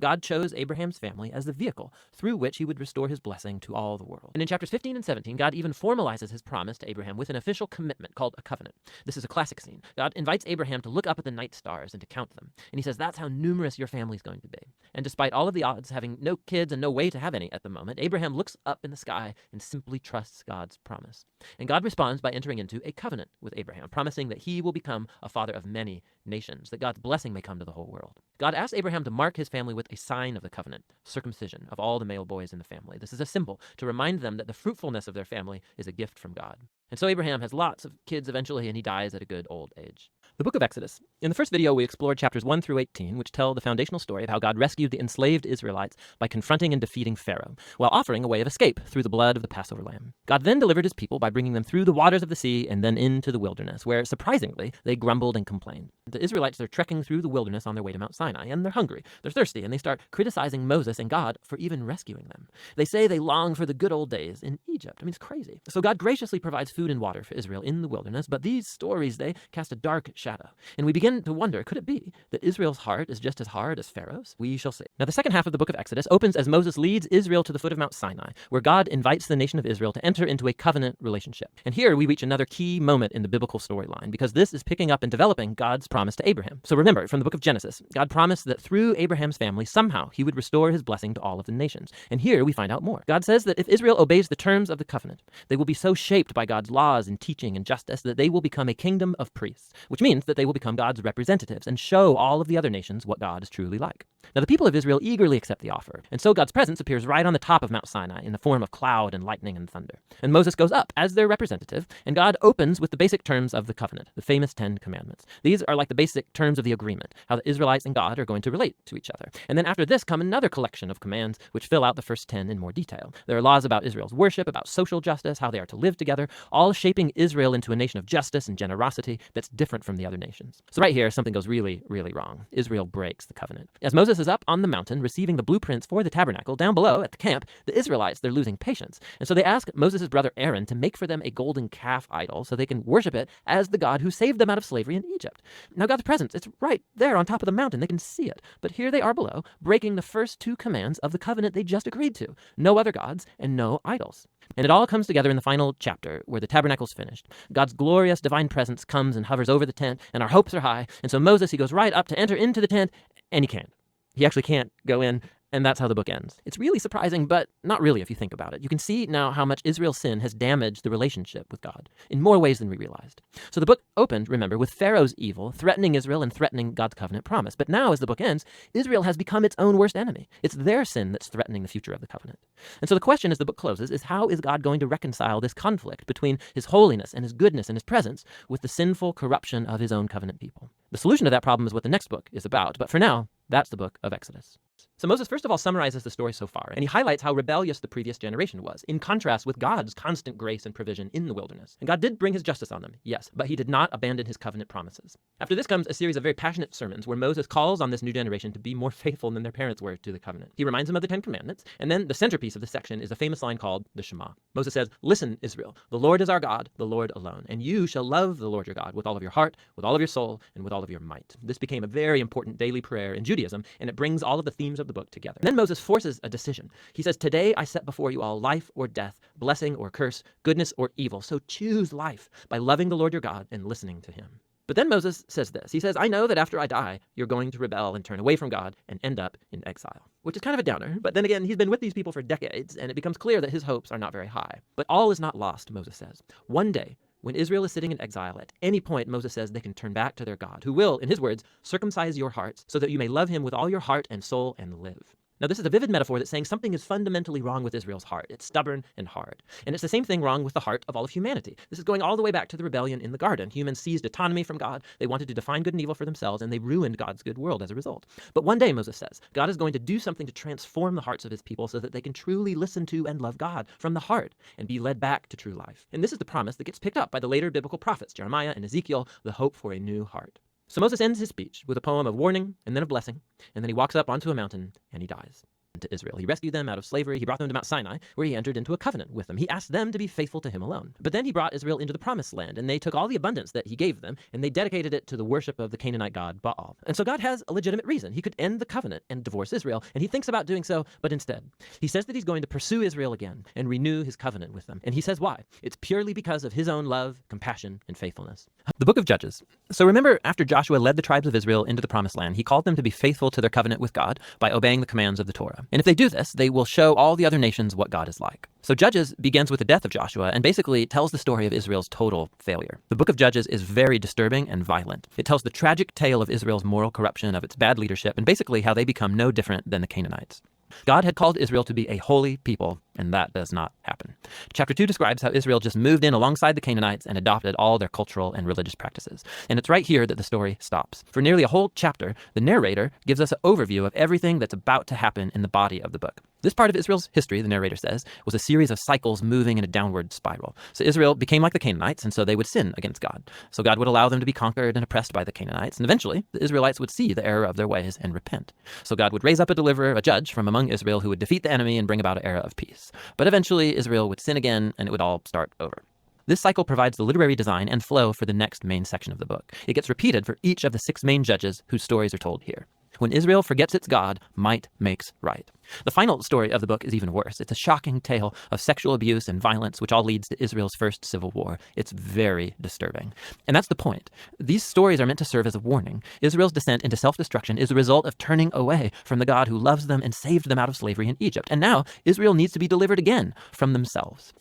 God chose Abraham's family as the vehicle through which he would restore his blessing to all the world. And in chapters 15 and 17, God even formalizes his promise to Abraham with an official commitment called a covenant. This is a classic scene. God invites Abraham to look up at the night stars and to count them. And he says, that's how numerous your family is going to be. And despite all of the odds, having no kids and no way to have any at the moment, Abraham looks up in the sky and simply trusts God's promise. And God responds by entering into a covenant with Abraham, promising that he will become a father of many nations, that God's blessing may come to the whole world. God asks Abraham to mark his family with a sign of the covenant, circumcision of all the male boys in the family. This is a symbol to remind them that the fruitfulness of their family is a gift from God. And so Abraham has lots of kids eventually, and he dies at a good old age. The book of Exodus. In the first video, we explored chapters 1 through 18, which tell the foundational story of how God rescued the enslaved Israelites by confronting and defeating Pharaoh, while offering a way of escape through the blood of the Passover lamb. God then delivered his people by bringing them through the waters of the sea and then into the wilderness, where, surprisingly, they grumbled and complained. The Israelites are trekking through the wilderness on their way to Mount Sinai, and they're hungry, they're thirsty, and they start criticizing Moses and God for even rescuing them. They say they long for the good old days in Egypt. I mean, it's crazy. So God graciously provides food and water for Israel in the wilderness, but these stories, they cast a dark shadow. And we begin to wonder, could it be that Israel's heart is just as hard as Pharaoh's? We shall see. Now, the second half of the book of Exodus opens as Moses leads Israel to the foot of Mount Sinai, where God invites the nation of Israel to enter into a covenant relationship. And here we reach another key moment in the biblical storyline, because this is picking up and developing God's promise to Abraham. So remember, from the book of Genesis, God promised that through Abraham's family, somehow he would restore his blessing to all of the nations. And here we find out more. God says that if Israel obeys the terms of the covenant, they will be so shaped by God's laws and teaching and justice that they will become a kingdom of priests, which means that they will become God's representatives and show all of the other nations what God is truly like. Now, the people of Israel eagerly accept the offer, and so God's presence appears right on the top of Mount Sinai in the form of cloud and lightning and thunder. And Moses goes up as their representative, and God opens with the basic terms of the covenant, the famous 10 commandments. These are like the basic terms of the agreement, how the Israelites and God are going to relate to each other. And then after this come another collection of commands which fill out the first 10 in more detail. There are laws about Israel's worship, about social justice, how they are to live together, all shaping Israel into a nation of justice and generosity that's different from the other nations. So right here, something goes really, really wrong. Israel breaks the covenant. As Moses is up on the mountain receiving the blueprints for the tabernacle, down below at the camp, the Israelites, they're losing patience. And so they ask Moses' brother Aaron to make for them a golden calf idol so they can worship it as the God who saved them out of slavery in Egypt. Now God's presence, it's right there on top of the mountain. They can see it. But here they are below, breaking the first 2 commands of the covenant they just agreed to. No other gods and no idols. And it all comes together in the final chapter where the tabernacle's finished. God's glorious divine presence comes and hovers over the tent, and our hopes are high. And so Moses, he goes right up to enter into the tent, and he can't. He actually can't go in, and that's how the book ends. It's really surprising, but not really if you think about it. You can see now how much Israel's sin has damaged the relationship with God in more ways than we realized. So the book opened, remember, with Pharaoh's evil threatening Israel and threatening God's covenant promise. But now, as the book ends, Israel has become its own worst enemy. It's their sin that's threatening the future of the covenant. And so the question as the book closes is, how is God going to reconcile this conflict between his holiness and his goodness and his presence with the sinful corruption of his own covenant people? The solution to that problem is what the next book is about. But for now, that's the book of Exodus. So Moses first of all summarizes the story so far, and he highlights how rebellious the previous generation was, in contrast with God's constant grace and provision in the wilderness. And God did bring his justice on them, yes, but he did not abandon his covenant promises. After this comes a series of very passionate sermons where Moses calls on this new generation to be more faithful than their parents were to the covenant. He reminds them of the 10 commandments, and then the centerpiece of the section is a famous line called the Shema. Moses says, "Listen, Israel, the Lord is our God, the Lord alone, and you shall love the Lord your God with all of your heart, with all of your soul, and with all of your might." This became a very important daily prayer in Judaism, and it brings all of the themes of the book together. Then Moses forces a decision. He says, "Today I set before you all life or death, blessing or curse, goodness or evil. So choose life by loving the Lord your God and listening to him." But then Moses says this. He says, "I know that after I die, you're going to rebel and turn away from God and end up in exile," which is kind of a downer. But then again, he's been with these people for decades, and it becomes clear that his hopes are not very high. But all is not lost, Moses says. One day, when Israel is sitting in exile, at any point, Moses says they can turn back to their God, who will, in his words, circumcise your hearts so that you may love him with all your heart and soul and live. Now, this is a vivid metaphor that's saying something is fundamentally wrong with Israel's heart. It's stubborn and hard. And it's the same thing wrong with the heart of all of humanity. This is going all the way back to the rebellion in the garden. Humans seized autonomy from God. They wanted to define good and evil for themselves, and they ruined God's good world as a result. But one day, Moses says, God is going to do something to transform the hearts of his people so that they can truly listen to and love God from the heart and be led back to true life. And this is the promise that gets picked up by the later biblical prophets, Jeremiah and Ezekiel, the hope for a new heart. So Moses ends his speech with a poem of warning and then of blessing, and then he walks up onto a mountain and he dies. to Israel. He rescued them out of slavery. He brought them to Mount Sinai, where he entered into a covenant with them. He asked them to be faithful to him alone. But then he brought Israel into the promised land, and they took all the abundance that he gave them, and they dedicated it to the worship of the Canaanite god Baal. And so God has a legitimate reason. He could end the covenant and divorce Israel, and he thinks about doing so, but instead, he says that he's going to pursue Israel again and renew his covenant with them. And he says why? It's purely because of his own love, compassion, and faithfulness. The book of Judges. So remember, after Joshua led the tribes of Israel into the promised land, he called them to be faithful to their covenant with God by obeying the commands of the Torah. And if they do this, they will show all the other nations what God is like. So Judges begins with the death of Joshua and basically tells the story of Israel's total failure. The book of Judges is very disturbing and violent. It tells the tragic tale of Israel's moral corruption, of its bad leadership, and basically how they become no different than the Canaanites. God had called Israel to be a holy people, and that does not happen. Chapter 2 describes how Israel just moved in alongside the Canaanites and adopted all their cultural and religious practices. And it's right here that the story stops. For nearly a whole chapter, the narrator gives us an overview of everything that's about to happen in the body of the book. This part of Israel's history, the narrator says, was a series of cycles moving in a downward spiral. So Israel became like the Canaanites, and so they would sin against God. So God would allow them to be conquered and oppressed by the Canaanites, and eventually the Israelites would see the error of their ways and repent. So God would raise up a deliverer, a judge from among Israel who would defeat the enemy and bring about an era of peace. But eventually Israel would sin again, and it would all start over. This cycle provides the literary design and flow for the next main section of the book. It gets repeated for each of the 6 main judges whose stories are told here. When Israel forgets its God, might makes right. The final story of the book is even worse. It's a shocking tale of sexual abuse and violence, which all leads to Israel's first civil war. It's very disturbing. And that's the point. These stories are meant to serve as a warning. Israel's descent into self-destruction is a result of turning away from the God who loves them and saved them out of slavery in Egypt. And now Israel needs to be delivered again from themselves.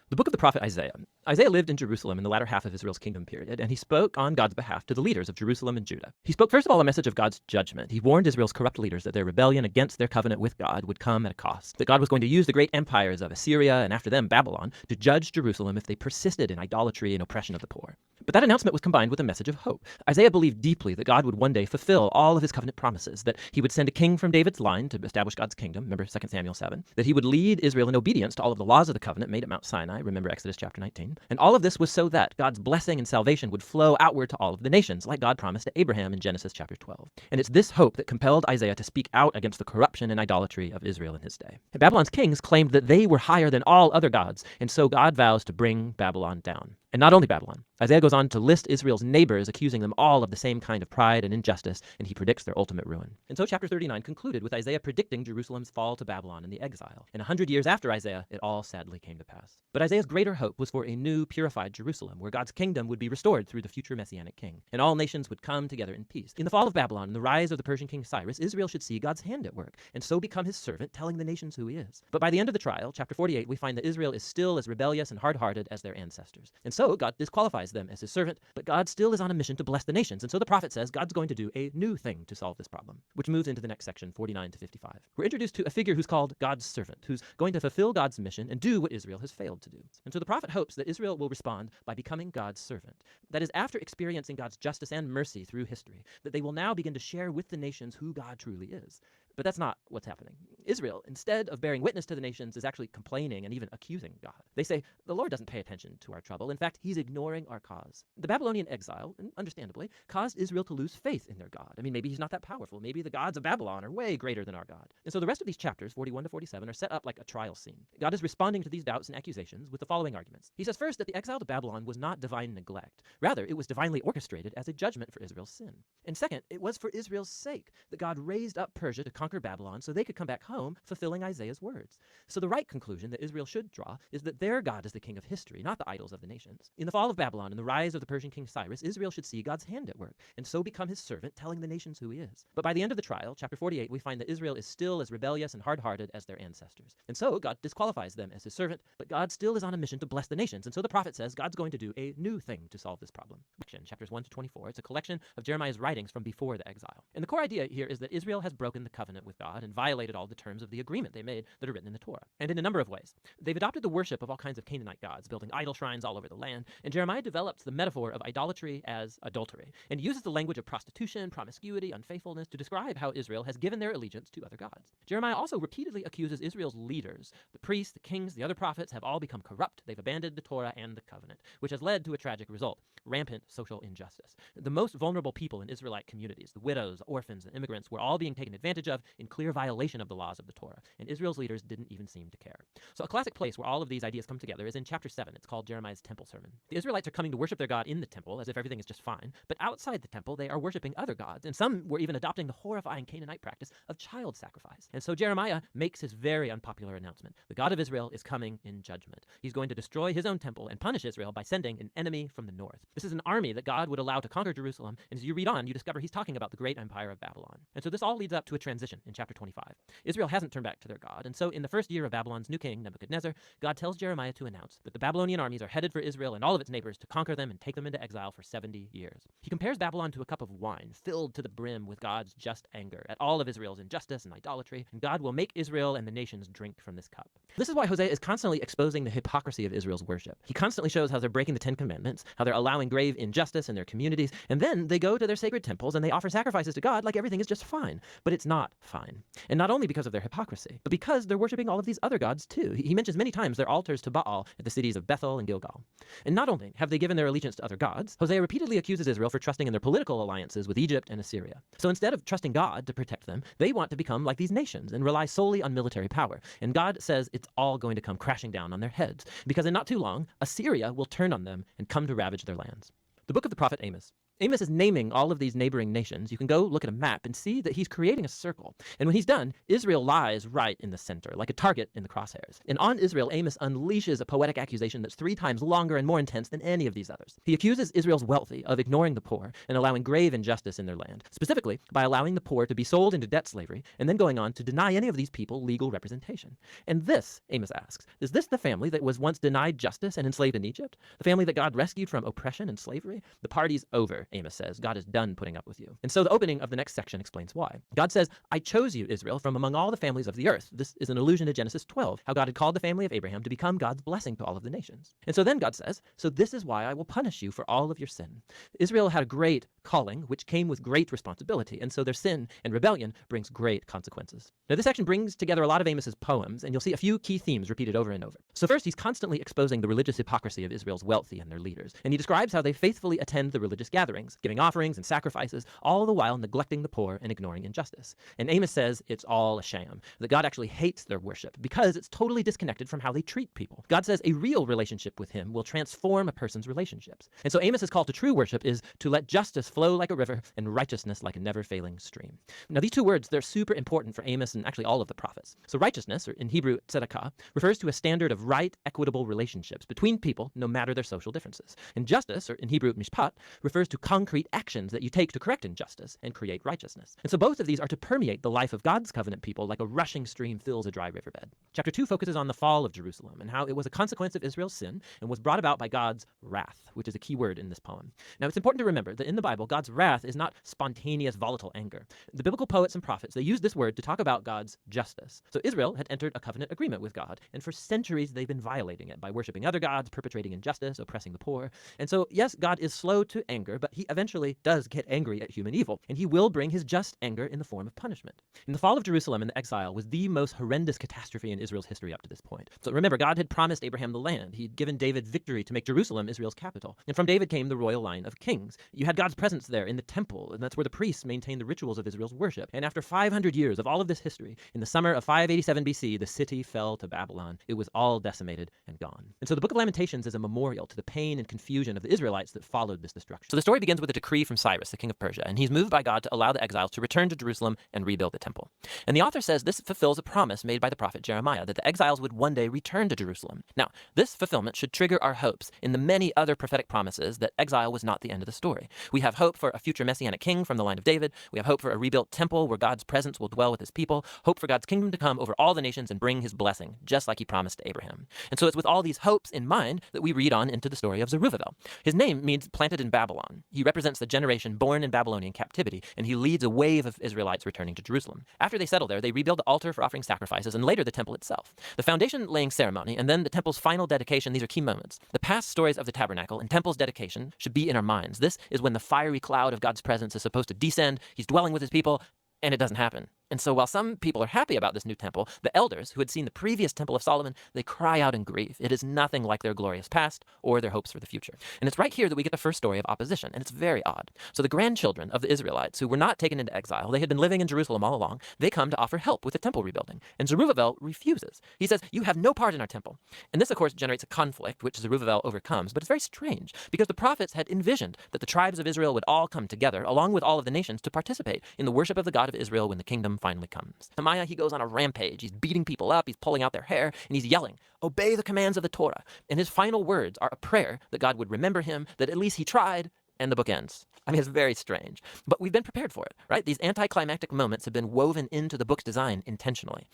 The book of the prophet Isaiah. Isaiah lived in Jerusalem in the latter half of Israel's kingdom period, and he spoke on God's behalf to the leaders of Jerusalem and Judah. He spoke, first of all, a message of God's judgment. He warned Israel's corrupt leaders that their rebellion against their covenant with God would come at a cost, that God was going to use the great empires of Assyria and after them Babylon to judge Jerusalem if they persisted in idolatry and oppression of the poor. But that announcement was combined with a message of hope. Isaiah believed deeply that God would one day fulfill all of his covenant promises, that he would send a king from David's line to establish God's kingdom, remember 2 Samuel 7, that he would lead Israel in obedience to all of the laws of the covenant made at Mount Sinai, remember Exodus chapter 19. And all of this was so that God's blessing and salvation would flow outward to all of the nations, like God promised to Abraham in Genesis chapter 12. And it's this hope that compelled Isaiah to speak out against the corruption and idolatry of Israel in his day. And Babylon's kings claimed that they were higher than all other gods, and so God vows to bring Babylon down. And not only Babylon. Isaiah goes on to list Israel's neighbors, accusing them all of the same kind of pride and injustice, and he predicts their ultimate ruin. And so chapter 39 concluded with Isaiah predicting Jerusalem's fall to Babylon and the exile. And 100 years after Isaiah, it all sadly came to pass. But Isaiah's greater hope was for a new, purified Jerusalem, where God's kingdom would be restored through the future Messianic king, and all nations would come together in peace. In the fall of Babylon and the rise of the Persian king Cyrus, Israel should see God's hand at work, and so become his servant, telling the nations who he is. But by the end of the trial, chapter 48, we find that Israel is still as rebellious and hard-hearted as their ancestors. And so God disqualifies them as his servant, but God still is on a mission to bless the nations. And so the prophet says God's going to do a new thing to solve this problem, which moves into the next section, 49 to 55. We're introduced to a figure who's called God's servant, who's going to fulfill God's mission and do what Israel has failed to do. And so the prophet hopes that Israel will respond by becoming God's servant. That is, after experiencing God's justice and mercy through history, that they will now begin to share with the nations who God truly is. But that's not what's happening. Israel, instead of bearing witness to the nations, is actually complaining and even accusing God. They say, the Lord doesn't pay attention to our trouble. In fact, he's ignoring our cause. The Babylonian exile, and understandably, caused Israel to lose faith in their God. I mean, maybe he's not that powerful. Maybe the gods of Babylon are way greater than our God. And so the rest of these chapters, 41 to 47, are set up like a trial scene. God is responding to these doubts and accusations with the following arguments. He says first that the exile to Babylon was not divine neglect. Rather, it was divinely orchestrated as a judgment for Israel's sin. And second, it was for Israel's sake that God raised up Persia to conquer Babylon so they could come back home, fulfilling Isaiah's words. So the right conclusion that Israel should draw is that their God is the king of history, not the idols of the nations. In the fall of Babylon and the rise of the Persian king Cyrus, Israel should see God's hand at work, and so become his servant, telling the nations who he is. But by the end of the trial, chapter 48, we find that Israel is still as rebellious and hard-hearted as their ancestors. And so God disqualifies them as his servant, but God still is on a mission to bless the nations. And so the prophet says God's going to do a new thing to solve this problem. Chapters 1 to 24, it's a collection of Jeremiah's writings from before the exile. And the core idea here is that Israel has broken the covenant with God and violated all the terms of the agreement they made that are written in the Torah. And in a number of ways. They've adopted the worship of all kinds of Canaanite gods, building idol shrines all over the land, and Jeremiah develops the metaphor of idolatry as adultery, and uses the language of prostitution, promiscuity, unfaithfulness to describe how Israel has given their allegiance to other gods. Jeremiah also repeatedly accuses Israel's leaders, the priests, the kings, the other prophets, have all become corrupt. They've abandoned the Torah and the covenant, which has led to a tragic result: rampant social injustice. The most vulnerable people in Israelite communities, the widows, orphans, and immigrants, were all being taken advantage of, in clear violation of the laws of the Torah, and Israel's leaders didn't even seem to care. So a classic place where all of these ideas come together is in chapter 7. It's called Jeremiah's temple sermon. The Israelites are coming to worship their God in the temple as if everything is just fine, but outside the temple they are worshiping other gods, and some were even adopting the horrifying Canaanite practice of child sacrifice. And so Jeremiah makes his very unpopular announcement. The God of Israel is coming in judgment. He's going to destroy his own temple and punish Israel by sending an enemy from the north. This is an army that God would allow to conquer Jerusalem, and as you read on, you discover he's talking about the great empire of Babylon. And so this all leads up to a transition in chapter 25. Israel hasn't turned back to their God, and so in the first year of Babylon's new king, Nebuchadnezzar, God tells Jeremiah to announce that the Babylonian armies are headed for Israel and all of its neighbors to conquer them and take them into exile for 70 years. He compares Babylon to a cup of wine filled to the brim with God's just anger at all of Israel's injustice and idolatry, and God will make Israel and the nations drink from this cup. This is why Hosea is constantly exposing the hypocrisy of Israel's worship. He constantly shows how they're breaking the Ten Commandments, how they're allowing grave injustice in their communities, and then they go to their sacred temples and they offer sacrifices to God like everything is just fine. But it's not fine. And not only because of their hypocrisy, but because they're worshiping all of these other gods too. He mentions many times their altars to Baal at the cities of Bethel and Gilgal. And not only have they given their allegiance to other gods, Hosea repeatedly accuses Israel for trusting in their political alliances with Egypt and Assyria. So instead of trusting God to protect them, they want to become like these nations and rely solely on military power. And God says it's all going to come crashing down on their heads, because in not too long, Assyria will turn on them and come to ravage their lands. The book of the prophet Amos. Amos is naming all of these neighboring nations. You can go look at a map and see that he's creating a circle. And when he's done, Israel lies right in the center, like a target in the crosshairs. And on Israel, Amos unleashes a poetic accusation that's 3 times longer and more intense than any of these others. He accuses Israel's wealthy of ignoring the poor and allowing grave injustice in their land, specifically by allowing the poor to be sold into debt slavery and then going on to deny any of these people legal representation. And this, Amos asks, is this the family that was once denied justice and enslaved in Egypt? The family that God rescued from oppression and slavery? The party's over, Amos says. God is done putting up with you. And so the opening of the next section explains why. God says, I chose you, Israel, from among all the families of the earth. This is an allusion to Genesis 12, how God had called the family of Abraham to become God's blessing to all of the nations. And so then God says, so this is why I will punish you for all of your sin. Israel had a great calling, which came with great responsibility, and so their sin and rebellion brings great consequences. Now this section brings together a lot of Amos's poems, and you'll see a few key themes repeated over and over. So first, he's constantly exposing the religious hypocrisy of Israel's wealthy and their leaders, and he describes how they faithfully attend the religious gatherings, giving offerings and sacrifices, all the while neglecting the poor and ignoring injustice. And Amos says it's all a sham, that God actually hates their worship because it's totally disconnected from how they treat people. God says a real relationship with him will transform a person's relationships. And so Amos's call to true worship is to let justice flow like a river and righteousness like a never-failing stream. Now these 2 words, they're super important for Amos and actually all of the prophets. So righteousness, or in Hebrew tzedakah, refers to a standard of right, equitable relationships between people no matter their social differences. And justice, or in Hebrew mishpat, refers to concrete actions that you take to correct injustice and create righteousness. And so both of these are to permeate the life of God's covenant people like a rushing stream fills a dry riverbed. Chapter 2 focuses on the fall of Jerusalem and how it was a consequence of Israel's sin and was brought about by God's wrath, which is a key word in this poem. Now it's important to remember that in the Bible, God's wrath is not spontaneous, volatile anger. The biblical poets and prophets, they use this word to talk about God's justice. So Israel had entered a covenant agreement with God, and for centuries they've been violating it by worshiping other gods, perpetrating injustice, oppressing the poor. And so yes, God is slow to anger, but he eventually does get angry at human evil, and he will bring his just anger in the form of punishment. And the fall of Jerusalem and the exile was the most horrendous catastrophe in Israel's history up to this point. So remember, God had promised Abraham the land. He'd given David victory to make Jerusalem Israel's capital. And from David came the royal line of kings. You had God's presence there in the temple, and that's where the priests maintained the rituals of Israel's worship. And after 500 years of all of this history, in the summer of 587 BC, the city fell to Babylon. It was all decimated and gone. And so the book of Lamentations is a memorial to the pain and confusion of the Israelites that followed this destruction. So the story begins with a decree from Cyrus, the king of Persia, and he's moved by God to allow the exiles to return to Jerusalem and rebuild the temple. And the author says this fulfills a promise made by the prophet Jeremiah that the exiles would one day return to Jerusalem. Now, this fulfillment should trigger our hopes in the many other prophetic promises that exile was not the end of the story. We have hope for a future messianic king from the line of David. We have hope for a rebuilt temple where God's presence will dwell with his people. Hope for God's kingdom to come over all the nations and bring his blessing, just like he promised to Abraham. And so it's with all these hopes in mind that we read on into the story of Zerubbabel. His name means planted in Babylon. He represents the generation born in Babylonian captivity, and he leads a wave of Israelites returning to Jerusalem. After they settle there, they rebuild the altar for offering sacrifices and later the temple itself. The foundation laying ceremony and then the temple's final dedication, these are key moments. The past stories of the tabernacle and temple's dedication should be in our minds. This is when the fiery cloud of God's presence is supposed to descend. He's dwelling with his people, and it doesn't happen. And so while some people are happy about this new temple, the elders who had seen the previous temple of Solomon, they cry out in grief. It is nothing like their glorious past or their hopes for the future. And it's right here that we get the first story of opposition, and it's very odd. So the grandchildren of the Israelites who were not taken into exile, they had been living in Jerusalem all along, they come to offer help with the temple rebuilding. And Zerubbabel refuses. He says, "You have no part in our temple." And this, of course, generates a conflict, which Zerubbabel overcomes, but it's very strange, because the prophets had envisioned that the tribes of Israel would all come together, along with all of the nations, to participate in the worship of the God of Israel when the kingdom finally comes. Nehemiah, he goes on a rampage. He's beating people up, he's pulling out their hair, and he's yelling, "Obey the commands of the Torah." And his final words are a prayer that God would remember him, that at least he tried, and the book ends. I mean, it's very strange, but we've been prepared for it, right? These anticlimactic moments have been woven into the book's design intentionally.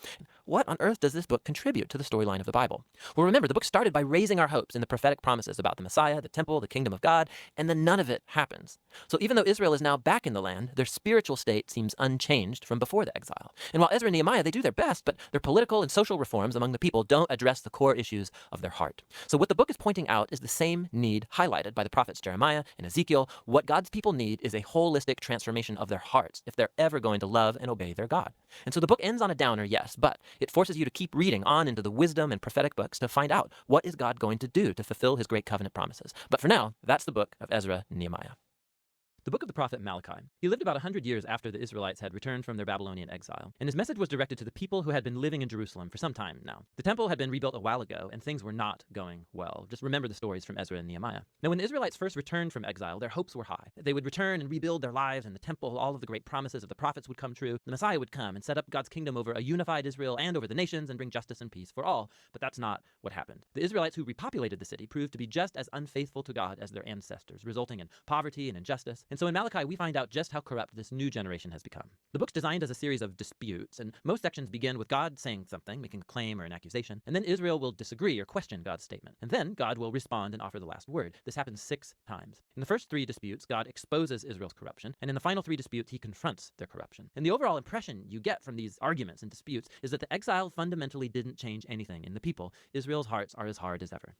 What on earth does this book contribute to the storyline of the Bible? Well, remember, the book started by raising our hopes in the prophetic promises about the Messiah, the temple, the kingdom of God, and then none of it happens. So even though Israel is now back in the land, their spiritual state seems unchanged from before the exile. And while Ezra and Nehemiah, they do their best, but their political and social reforms among the people don't address the core issues of their heart. So what the book is pointing out is the same need highlighted by the prophets Jeremiah and Ezekiel. What God's people need is a holistic transformation of their hearts if they're ever going to love and obey their God. And so the book ends on a downer, yes, but it forces you to keep reading on into the wisdom and prophetic books to find out what is God going to do to fulfill his great covenant promises. But for now, that's the book of Ezra and Nehemiah. The book of the prophet Malachi. He lived about 100 years after the Israelites had returned from their Babylonian exile, and his message was directed to the people who had been living in Jerusalem for some time now. The temple had been rebuilt a while ago, and things were not going well. Just remember the stories from Ezra and Nehemiah. Now, when the Israelites first returned from exile, their hopes were high. They would return and rebuild their lives and the temple, all of the great promises of the prophets would come true. The Messiah would come and set up God's kingdom over a unified Israel and over the nations and bring justice and peace for all. But that's not what happened. The Israelites who repopulated the city proved to be just as unfaithful to God as their ancestors, resulting in poverty and injustice. And so in Malachi, we find out just how corrupt this new generation has become. The book's designed as a series of disputes, and most sections begin with God saying something, making a claim or an accusation, and then Israel will disagree or question God's statement. And then God will respond and offer the last word. This happens 6 times. In the first 3 disputes, God exposes Israel's corruption, and in the final 3 disputes, he confronts their corruption. And the overall impression you get from these arguments and disputes is that the exile fundamentally didn't change anything in the people. Israel's hearts are as hard as ever.